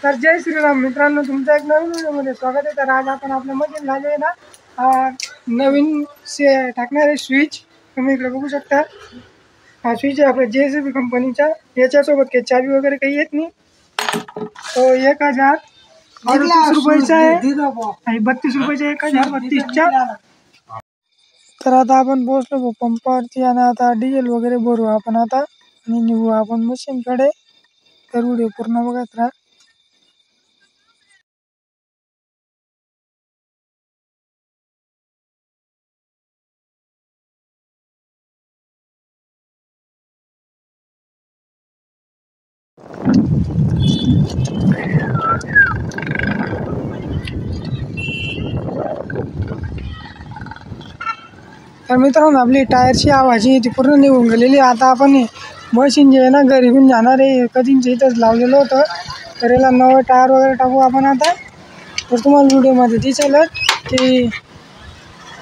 तर जय श्रीराम मित्रांनो, तुमचं एक नवीन व्हिडिओमध्ये स्वागत आहे. तर आज आपण आपल्या मशीन झाले ना नवीन टाकणारे स्विच तुम्ही इकडे बघू शकता. हा स्विच आहे आपल्या JCB कंपनीचा. याच्यासोबत काही चावी वगैरे काही येत नाही. तो 1038 रुपयाचा आहे आणि 32 रुपयाचा 1032च्या. तर आता आपण पोहोचलो पंपावरती आणि आता डिझेल वगैरे भरू आपण आता आणि निघू आपण मशीनकडे. तर व्हिडिओ पूर्ण बघत राहा. तर मित्रांनो, आपली टायरची आवाजी ती पूर्ण निघून गेलेली. आता आपण मशीन जे आहे ना घरी घेऊन जाणार आहे. कधीच इथंच लावलेलं होतं. तर याला नवं टायर वगैरे टाकू आपण आता. तर तुम्हाला व्हिडिओमध्ये दिसेल की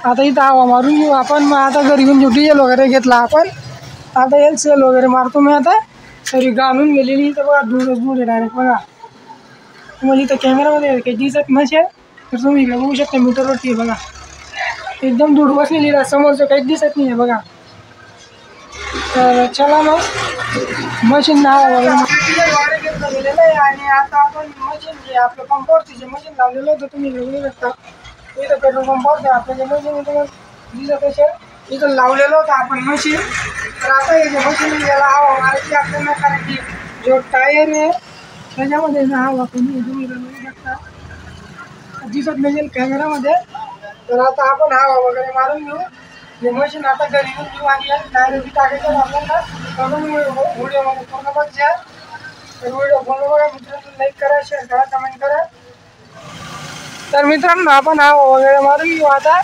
आता इथं हवा मारून घेऊ आपण. मग आता घरी घेऊन घेऊ. डिझेल वगैरे घेतला आपण. आता येईल सेल वगैरे मारतो मी आता. तरी घालून गेलेली इथं बघा, दूरच दूर आहे डायरेक्ट बघा. तुम्हाला इथं कॅमेरामध्ये काही दिसत नसेल तर तुम्ही इकडे बघू शकता मीटरवरती बघा. एकदम दूर बसलेली आहे, समोरचं काहीच दिसत नाही आहे बघा. तर चला मग मशीन वगैरे गेलेलं आहे. आणि आता आपण मशीन जे आपलं पंपावरती जे मशीन लावलेलं होतं तुम्ही इकडे बघू शकता. इथं पेट्रोल पंपावरती आपलं जे मशीन दिसत असेल इथं लावलेलं होतं आपण मशीन. तर आता हे जे मशीन याला हवा मारायची आपल्याला, कारण की जो टायर आहे त्याच्यामध्ये हवा कमी तुम्ही इकडे बघू शकता, दिसत नसेल कॅमेरामध्ये. तर आता आपण हवा वगैरे मारून घेऊ. हे मशीन आता घरी घेऊन घेऊ आणि डायरेक्ट टाकायचं आपल्याला. म्हणून व्हिडिओमध्ये पूर्ण बघा. तर व्हिडिओ पूर्ण बघा मित्रांनो. लाईक करा, शेअर करा, कमेंट करा. तर मित्रांनो, आपण हवा वगैरे मारून घेऊ आता.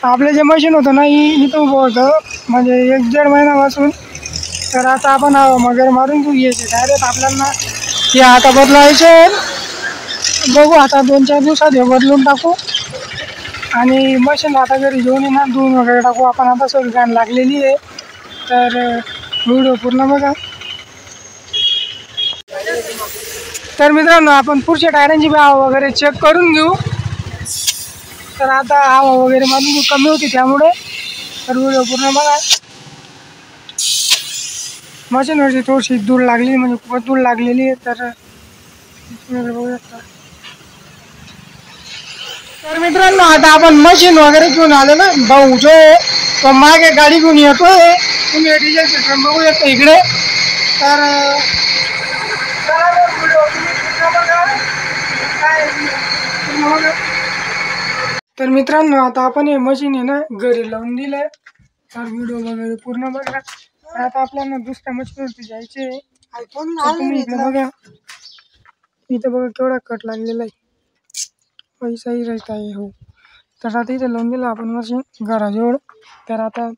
आपलं जे मशीन होतं ना इथं उभं होतं म्हणजे 1-1.5 महिन्यापासून. तर आता आपण हवा वगैरे मारून घेऊ. यायचे डायरेक्ट आपल्याला हे आता बदलायचे. बघू आता 2-4 दिवसात हे बदलून टाकू. आणि मशीन आता घरी घेऊन येणार, धुवून वगैरे टाकू आपण. आता सगळी गाण लागलेली आहे. तर व्हिडिओ पूर्ण बघा. तर मित्रांनो, आपण पुढच्या टायरांची हवा वगैरे चेक करून घेऊ. तर आता हवा वगैरे मारून घेऊ, कमी होती त्यामुळे. तर व्हिडिओ पूर्ण बघा. मशीनवरची थोडीशी धूळ लागली, म्हणजे खूपच धूळ लागलेली आहे. तर बघू शकता. तर मित्रांनो, आता आपण मशीन वगैरे घेऊन आलो ना. भाऊ जो तो मागे गाडी घेऊन येतोय. तुम्ही डिझेलचे ड्रम बघू शकता इकडे. तर तर मित्रांनो, आता आपण हे मशीन आहे ना घरी लावून दिलंय. तर व्हिडिओ वगैरे पूर्ण बघा. आता आपल्याला दुसऱ्या मशीनवरती जायचे. तुम्ही इकडे बघा, इथं बघा केवढा कट लागलेला आहे. पैसाही राहत आहे हो. तर आता इथे लावून दिलं आपण मशीन घराजवळ. तर आता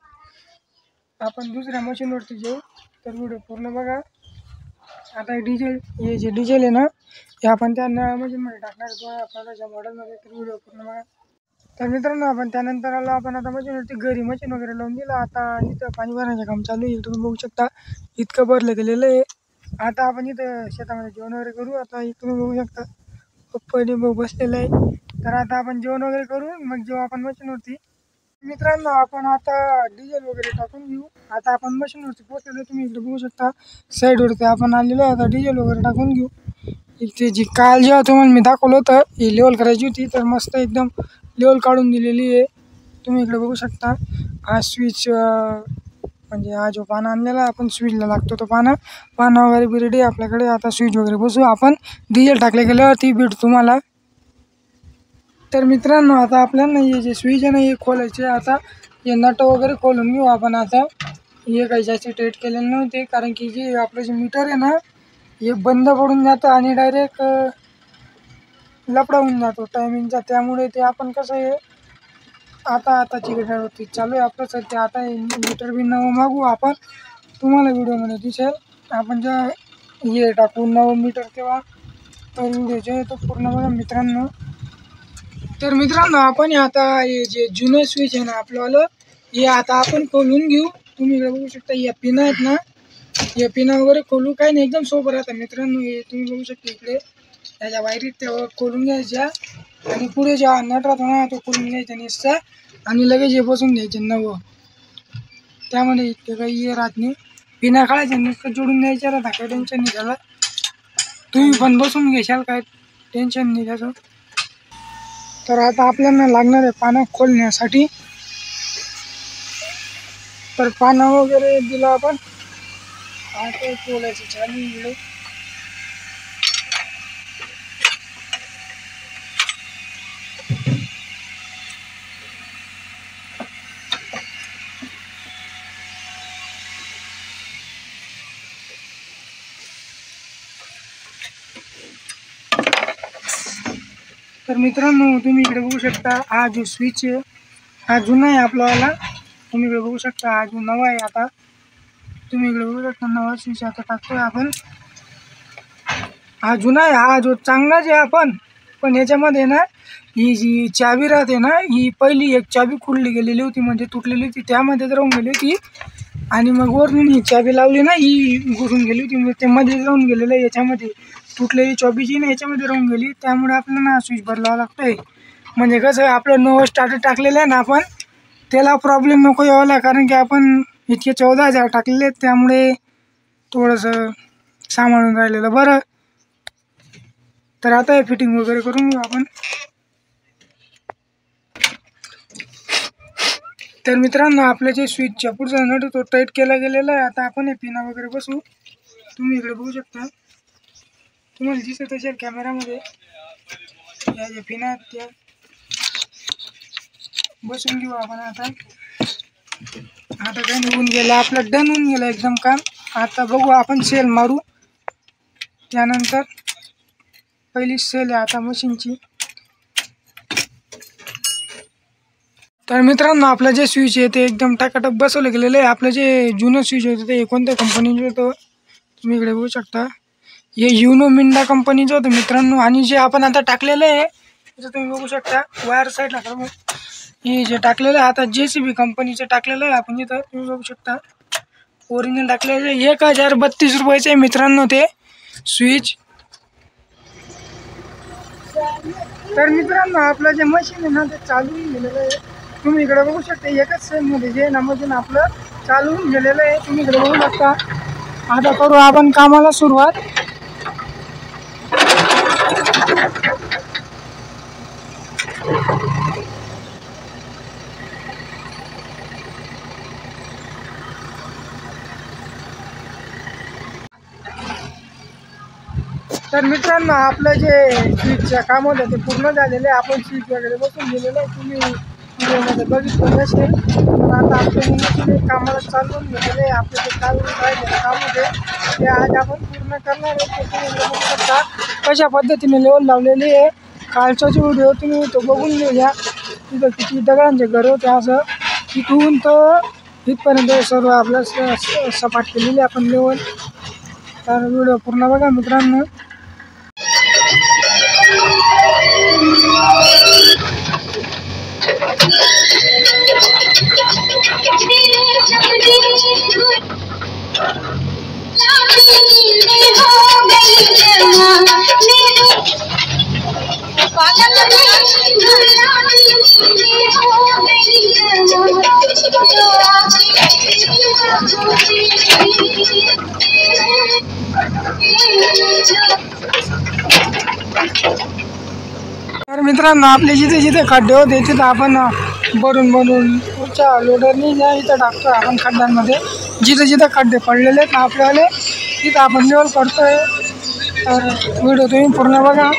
आपण दुसऱ्या मशीनवरती जाऊ. तर व्हिडिओ पूर्ण बघा. आता डिझेल, हे जे डिझेल आहे ना हे आपण त्या नव्या मशीनमध्ये टाकणार आहे मॉडेलमध्ये. तर व्हिडिओ पूर्ण बघा. तर मित्रांनो, आपण त्यानंतर आलो आपण आता मशीनवरती घरी मशीन वगैरे लावून दिलं. आता इथं पाणी भरण्याचं काम चालू आहे. तुम्ही बघू शकता इतकं भरलं गेलेलं आहे. आता आपण इथं शेतामध्ये जेवण वगैरे करू. आता तुम्ही बघू शकता पप्पाने भाऊ बसलेला आहे. तर आता आपण जेवण वगैरे करू, मग जेव्हा आपण मशीनवरती. मित्रांनो, आपण आता डिझेल वगैरे टाकून घेऊ. आता आपण मशीनवरती पोहोचलेलो. तुम्ही इकडे बघू शकता साईडवरती आपण आलेलो. आता डिझेल वगैरे टाकून घेऊ. इथे जी काल जेव्हा तुम्हाला मी दाखवलं होतं ही लेवल करायची होती, तर मस्त एकदम लेवल काढून दिलेली आहे. तुम्ही इकडे बघू शकता. हा स्विच म्हणजे हा जो पाना आणलेला आपण स्विचला लागतो तो पाना वगैरे बिरडी आपल्याकडे. आता स्विच वगैरे बसू आपण. डिझेल टाकले गेल्यावर ती भेट तुम्हाला. तर मित्रांनो, आता आपल्याला हे जे स्विच आहे ना हे खोलायचे. आता हे नट वगैरे खोलून घेऊ आपण. आता हे काही जास्त टाईट केलेलं नव्हते, कारण की जे आपलं जे मीटर आहे ना हे बंद पडून जातं आणि डायरेक्ट लफडा होऊन जातो टायमिंगचा. त्यामुळे ते आपण कसं आहे आताची होती चालू आहे आपलं सध्या. आता मीटर बी नवं मागू आपण. तुम्हाला व्हिडिओमध्ये दिसेल आपण जेव्हा हे टाकू नवं मीटर तेव्हा. तर व्हिडिओ तो पूर्ण बघा मित्रांनो. तर मित्रांनो, आपण आता हे जे जुनं स्विच आहे ना आपलं हे आता आपण खोलून घेऊ. तुम्ही बघू शकता या पिन आहेत ना हे पिना वगैरे खोलू काही नाही, एकदम सोपं राहतं मित्रांनो. हे तुम्ही बघू शकता इकडे त्याच्या वायरीत तेव्हा खोलून घ्यायच्या आणि पुढे जेव्हा नट राहतो ना तो खोलून घ्यायचा निसता आणि लगेच हे बसून घ्यायचे नवं. त्यामध्ये इतकं काही हे राहत नाही. पिना काढायच्या नुसतं जोडून द्यायच्या राहता, काही टेन्शन नाही त्याला. तुम्ही पण बसून घेशाल, काय टेन्शन नाही त्याचं. तर आता आपल्याला लागणार आहे पानं खोलण्यासाठी. तर पानं वगैरे दिलं आपण, आता खोलायचं चालू इकडे. तर मित्रांनो तुम्ही इकडे बघू शकता, हा जो स्विच आहे हा जुना आहे आपलावाला. तुम्ही इकडे बघू शकता हा जो नवा आहे. आता तुम्ही इकडे बघू शकता नवा स्विच आता टाकतोय आपण. हा जुना आहे, हा जो चांगलाच आहे आपण. पण याच्यामध्ये ना ही जी चाबी राहते ना, ही पहिली एक चाबी खुलली गेलेली होती, म्हणजे तुटलेली होती, त्यामध्येच राहून गेली होती. आणि मग वरून ही चाबी लावली ना, ही घुसून गेली होती, म्हणजे ते मध्ये राहून गेलेलं आहे. याच्यामध्ये तुटलेली चाबीची ना याच्यामध्ये राहून गेली, त्यामुळे आपल्याला ना स्विच बदलावा लागतोय. म्हणजे कसं आपलं नवं स्टार्टर टाकलेलं आहे ना आपण, त्याला प्रॉब्लेम नको यावाला, कारण की आपण इतके 14,000 टाकलेले आहेत, त्यामुळे थोडंसं सांभाळून राहिलेलं बरं. तर आता हे फिटिंग वगैरे करून घेऊ आपण. तर मित्रांनो आपलं जे स्विचच्या पुढचा नट तो टाईट केला गेलेला आहे. आता आपण हे पिना वगैरे बसवू. तुम्ही इकडे बघू शकता, तुम्हाला दिसत असेल कॅमेरामध्ये या ज्या पिना आहेत त्या बसून घेऊ आपण. आता काही निघून गेलं आपलं, डन होऊन गेलं एकदम काम. आता बघू आपण सेल मारू, त्यानंतर पहिली सेल आहे आता मशीनची. तर मित्रांनो आपलं जे स्विच आहे ते एकदम टाकाटक बसवलं गेलेलं आहे. आपलं जे जुनं स्विच होतं ते कोणत्या कंपनीचं होतं तुम्ही इकडे बघू शकता, हे युनो मिंडा कंपनीचं होतं मित्रांनो. आणि जे आपण आता टाकलेलं आहे त्याचं तुम्ही बघू शकता वायर साईडला करून हे जे टाकलेलं आहे आता JCB कंपनीचं टाकलेलं आहे आपण इथं. तुम्ही बघू शकता ओरिजिनल टाकलेलं आहे. 1032 रुपयाचं आहे मित्रांनो ते स्विच. तर मित्रांनो आपलं जे मशीन आहे ना ते चालू गेलेलं आहे. तुम्ही इकडे बघू शकता एकच सेलमध्ये जे ना मशीन आपलं चालू गेलेलं आहे. तुम्ही इकडे बघू शकता. आता करू आपण कामाला सुरुवात. तर मित्रांनो आपलं जे स्विचचं काम होतं ते पूर्ण झालेलं आहे. आपण स्विच वगैरे बसून गेलेलं आहे, तुम्ही व्हिडिओमध्ये बघितलं नसेल. पण आता आपल्या मशीन कामाला चालवून घेतलेलं आहे. आपलं जे चालून राहिलेलं काम होते ते आज आपण पूर्ण करणार आहे. ते तुम्ही बघू शकता कशा पद्धतीने लेवल लावलेली आहे. कालचा जो व्हिडिओ तुम्ही तो बघून घ्या, तिथं किती दगडांचे घर होते. असं तिथून तर इथपर्यंत सर्व आपलं सपाट केलेली आपण लेवल. तर व्हिडिओ पूर्ण बघा मित्रांनो. तर मित्रांनो आपले जिथे जिथे खड्डे होते तिथं आपण बनवून पुढच्या लोडरनी या इथं टाकतो आपण खड्ड्यांमध्ये. जिथे जिथे खड्डे पडलेले आहेत आपल्याला तिथं आपण लेवल करतोय. तर व्हिडिओ तुम्ही पूर्ण बघा.